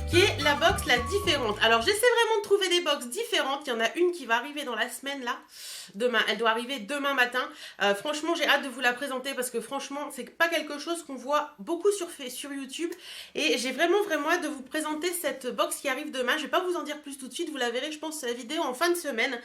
qui est la box la différente. Alors j'essaie vraiment de trouver des box différentes, il y en a une qui va arriver dans la semaine là, demain, elle doit arriver demain matin. Franchement j'ai hâte de vous la présenter parce que franchement c'est pas quelque chose qu'on voit beaucoup sur YouTube et j'ai vraiment hâte de vous présenter cette box qui arrive demain. Je vais pas vous en dire plus tout de suite, vous la verrez je pense la vidéo en fin de semaine.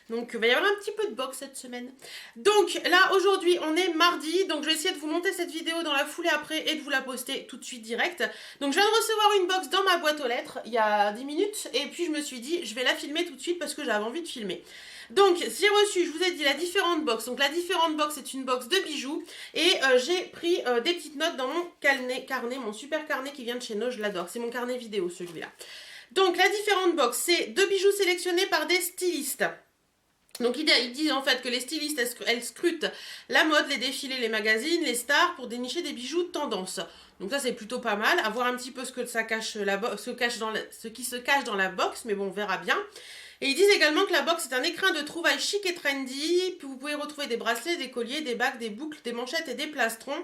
Donc il va y avoir un petit peu de box cette semaine. Donc là aujourd'hui on est mardi, donc je vais essayer de vous monter cette vidéo dans la foulée après et de vous la poster tout de suite direct. Donc je viens de recevoir une box dans ma boîte aux lettres il y a 10 minutes et puis je me suis dit je vais la filmer tout de suite parce que j'avais envie de filmer. Donc j'ai reçu, je vous ai dit, la différente box. Donc la différente box c'est une box de bijoux et j'ai pris des petites notes dans mon carnet, mon super carnet qui vient de chez No, je l'adore, c'est mon carnet vidéo celui-là. Donc la différente box c'est 2 bijoux sélectionnés par des stylistes. Donc ils disent en fait que les stylistes, elles scrutent la mode, les défilés, les magazines, les stars pour dénicher des bijoux de tendance. Donc ça c'est plutôt pas mal, à voir un petit peu ce que ça cache ce qui se cache dans la box, mais bon on verra bien. Et ils disent également que la box est un écrin de trouvailles chic et trendy, puis vous pouvez retrouver des bracelets, des colliers, des bagues, des boucles, des manchettes et des plastrons.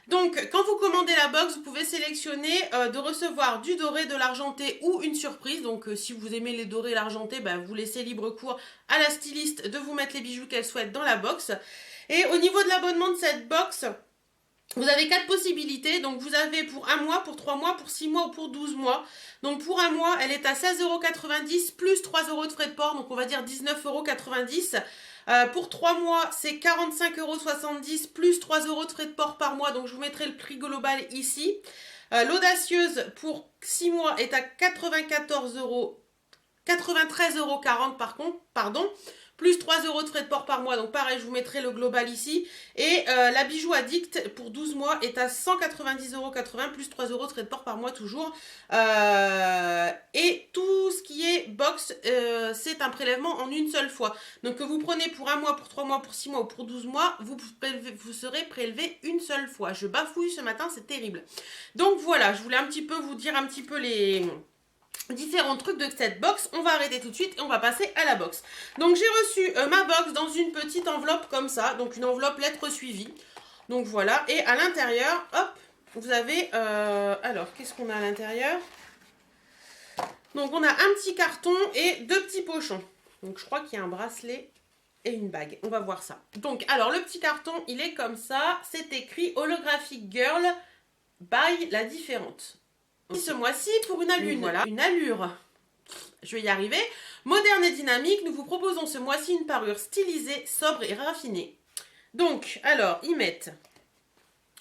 Donc, quand vous commandez la box, vous pouvez sélectionner de recevoir du doré, de l'argenté ou une surprise. Donc, si vous aimez les dorés et l'argenté, vous laissez libre cours à la styliste de vous mettre les bijoux qu'elle souhaite dans la box. Et au niveau de l'abonnement de cette box, vous avez 4 possibilités. Donc, vous avez pour 1 mois, pour 3 mois, pour 6 mois ou pour 12 mois. Donc, pour 1 mois, elle est à 16,90 € plus 3 € de frais de port. Donc, on va dire 19,90 €. Pour 3 mois, c'est 45,70 € plus 3 € de frais de port par mois. Donc, je vous mettrai le prix global ici. L'audacieuse, pour 6 mois, est à 93,40 € par contre, pardon. Plus 3 € de frais de port par mois. Donc, pareil, je vous mettrai le global ici. Et la bijou addict, pour 12 mois, est à 190,80 € plus 3 € de frais de port par mois toujours. Et tout ce qui est box, c'est un prélèvement en une seule fois. Donc, que vous prenez pour 1 mois, pour 3 mois, pour 6 mois ou pour 12 mois, vous serez prélevé une seule fois. Je bafouille ce matin, c'est terrible. Donc, voilà, je voulais un petit peu vous dire un petit peu les différents trucs de cette box. On va arrêter tout de suite et on va passer à la box. Donc j'ai reçu ma box dans une petite enveloppe comme ça, donc une enveloppe lettre suivie. Donc voilà, et à l'intérieur, hop, vous avez, alors qu'est-ce qu'on a à l'intérieur? Donc on a un petit carton et 2 petits pochons. Donc je crois qu'il y a un bracelet et une bague, on va voir ça. Donc alors le petit carton, il est comme ça, c'est écrit Holographic Girl by La Différente. Ce mois-ci pour une allure, voilà, une allure, je vais y arriver, moderne et dynamique, nous vous proposons ce mois-ci une parure stylisée, sobre et raffinée. Donc, alors, ils mettent,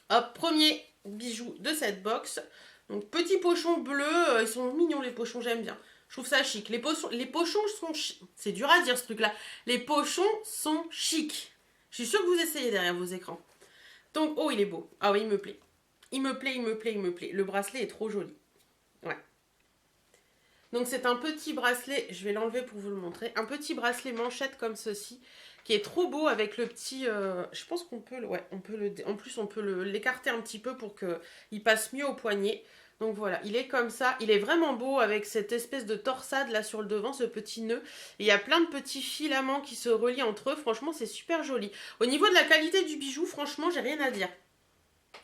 hop, premier bijou de cette box, donc petit pochon bleu, ils sont mignons les pochons, j'aime bien, je trouve ça chic. Les pochons sont chic, c'est dur à dire ce truc-là, les pochons sont chics. Je suis sûre que vous essayez derrière vos écrans. Donc, oh, il est beau, ah oui, il me plaît. Il me plaît. Le bracelet est trop joli. Ouais. Donc c'est un petit bracelet, je vais l'enlever pour vous le montrer. Un petit bracelet manchette comme ceci, qui est trop beau avec le petit... je pense qu'on peut... Ouais, on peut le... En plus, on peut l'écarter un petit peu pour qu'il passe mieux au poignet. Donc voilà, il est comme ça. Il est vraiment beau avec cette espèce de torsade là sur le devant, ce petit nœud. Et il y a plein de petits filaments qui se relient entre eux. Franchement, c'est super joli. Au niveau de la qualité du bijou, franchement, j'ai rien à dire.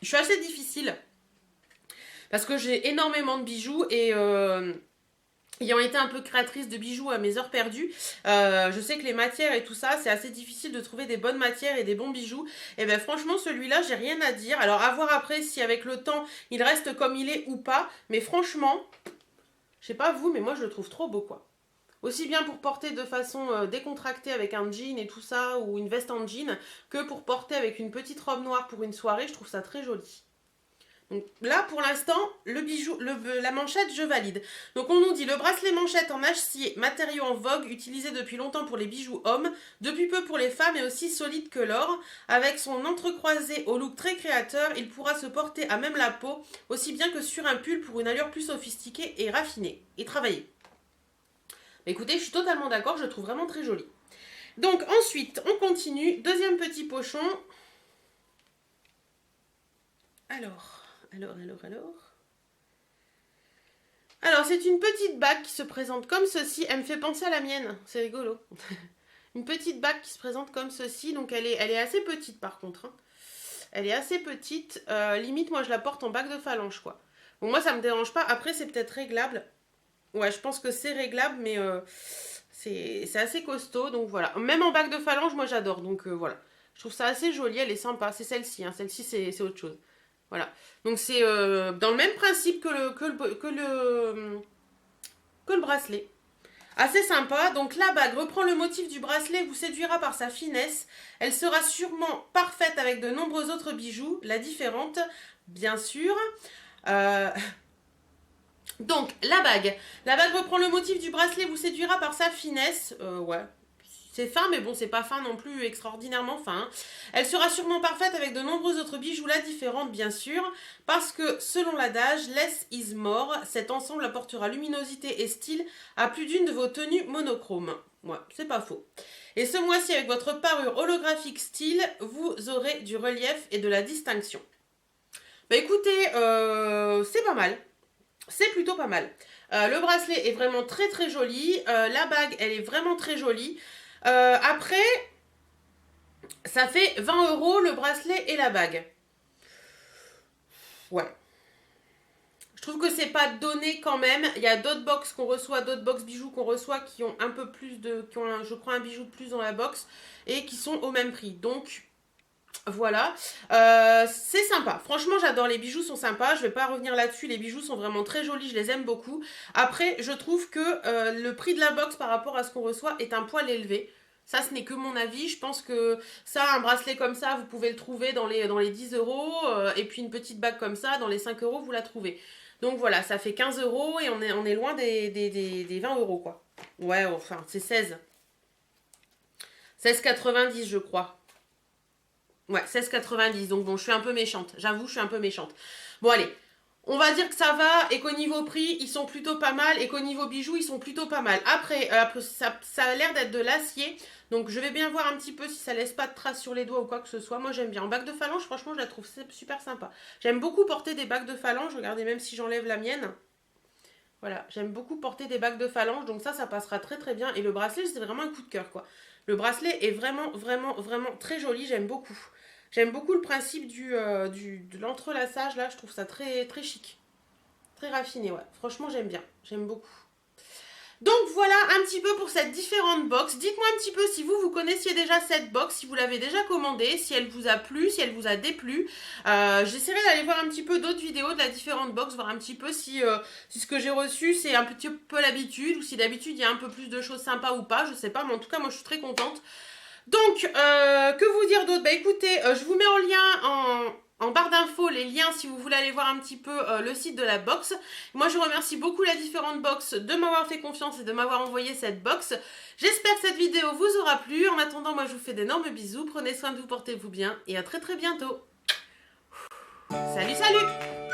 Je suis assez difficile parce que j'ai énormément de bijoux et ayant été un peu créatrice de bijoux à mes heures perdues, je sais que les matières et tout ça, c'est assez difficile de trouver des bonnes matières et des bons bijoux. Et bien franchement, celui-là, j'ai rien à dire. Alors à voir après si avec le temps, il reste comme il est ou pas. Mais franchement, je sais pas vous, mais moi je le trouve trop beau quoi. Aussi bien pour porter de façon décontractée avec un jean et tout ça, ou une veste en jean, que pour porter avec une petite robe noire pour une soirée, je trouve ça très joli. Donc là, pour l'instant, le bijou, la manchette, je valide. Donc on nous dit le bracelet manchette en acier, matériau en vogue, utilisé depuis longtemps pour les bijoux hommes, depuis peu pour les femmes et aussi solide que l'or. Avec son entrecroisé au look très créateur, il pourra se porter à même la peau, aussi bien que sur un pull pour une allure plus sophistiquée et raffinée, et travaillée. Écoutez, je suis totalement d'accord, je le trouve vraiment très joli. Donc ensuite, on continue. Deuxième petit pochon. Alors, c'est une petite bague qui se présente comme ceci. Elle me fait penser à la mienne, c'est rigolo. Une petite bague qui se présente comme ceci. Donc elle est assez petite par contre. Hein. Elle est assez petite. Limite, moi je la porte en bague de phalange quoi. Bon, moi, ça me dérange pas. Après, c'est peut-être réglable. Ouais, je pense que c'est réglable, mais c'est assez costaud. Donc voilà. Même en bague de phalange, moi, j'adore. Donc voilà. Je trouve ça assez joli. Elle est sympa. C'est celle-ci. Hein. Celle-ci, c'est autre chose. Voilà. Donc c'est dans le même principe que le bracelet. Assez sympa. Donc la bague reprend le motif du bracelet, vous séduira par sa finesse. Elle sera sûrement parfaite avec de nombreux autres bijoux. La différente, bien sûr. Euh, Donc, la bague. La bague reprend le motif du bracelet, vous séduira par sa finesse. Ouais. C'est fin, mais bon, c'est pas fin non plus extraordinairement fin. Elle sera sûrement parfaite avec de nombreux autres bijoux, la différente, bien sûr. Parce que, selon l'adage, less is more, cet ensemble apportera luminosité et style à plus d'une de vos tenues monochromes. Ouais, c'est pas faux. Et ce mois-ci, avec votre parure holographique style, vous aurez du relief et de la distinction. Bah écoutez, c'est pas mal. C'est plutôt pas mal. Le bracelet est vraiment très très joli. La bague, elle est vraiment très jolie. Après, ça fait 20 € le bracelet et la bague. Ouais. Je trouve que c'est pas donné quand même. Il y a d'autres box qu'on reçoit, d'autres box bijoux qu'on reçoit qui ont un peu plus de... qui ont, je crois, un bijou de plus dans la box et qui sont au même prix. Donc... Voilà, c'est sympa. Franchement, j'adore, les bijoux sont sympas. Je vais pas revenir là-dessus. Les bijoux sont vraiment très jolis. Je les aime beaucoup. Après, je trouve que le prix de la box par rapport à ce qu'on reçoit est un poil élevé. Ça, ce n'est que mon avis. Je pense que ça, un bracelet comme ça, vous pouvez le trouver dans les 10 €. Et puis une petite bague comme ça, dans les 5 €, vous la trouvez. Donc voilà, ça fait 15 € et on est loin des 20 € quoi. Ouais, enfin, c'est 16,90 je crois. Ouais, 16,90. Donc bon, je suis un peu méchante. J'avoue, je suis un peu méchante. Bon, allez. On va dire que ça va et qu'au niveau prix, ils sont plutôt pas mal et qu'au niveau bijoux, ils sont plutôt pas mal. Après, ça a l'air d'être de l'acier. Donc je vais bien voir un petit peu si ça laisse pas de traces sur les doigts ou quoi que ce soit. Moi, j'aime bien. En bague de phalange, franchement, je la trouve super sympa. J'aime beaucoup porter des bagues de phalange. Regardez, même si j'enlève la mienne. Voilà, j'aime beaucoup porter des bagues de phalange. Donc ça passera très très bien. Et le bracelet, c'est vraiment un coup de cœur, quoi. Le bracelet est vraiment très joli. J'aime beaucoup. J'aime beaucoup le principe de l'entrelaçage, là, je trouve ça très, très chic. Très raffiné, ouais. Franchement, j'aime bien. J'aime beaucoup. Donc voilà un petit peu pour cette différente box. Dites-moi un petit peu si vous connaissiez déjà cette box, si vous l'avez déjà commandée, si elle vous a plu, si elle vous a déplu. J'essaierai d'aller voir un petit peu d'autres vidéos de la différente box, voir un petit peu si ce que j'ai reçu c'est un petit peu l'habitude, ou si d'habitude il y a un peu plus de choses sympas ou pas, je sais pas, mais en tout cas moi je suis très contente. Donc, que vous dire d'autre? Bah écoutez, je vous mets en lien en barre d'infos les liens si vous voulez aller voir un petit peu le site de la box. Moi, je remercie beaucoup la différente box de m'avoir fait confiance et de m'avoir envoyé cette box. J'espère que cette vidéo vous aura plu. En attendant, moi, je vous fais d'énormes bisous. Prenez soin de vous, portez-vous bien et à très très bientôt. Salut, salut!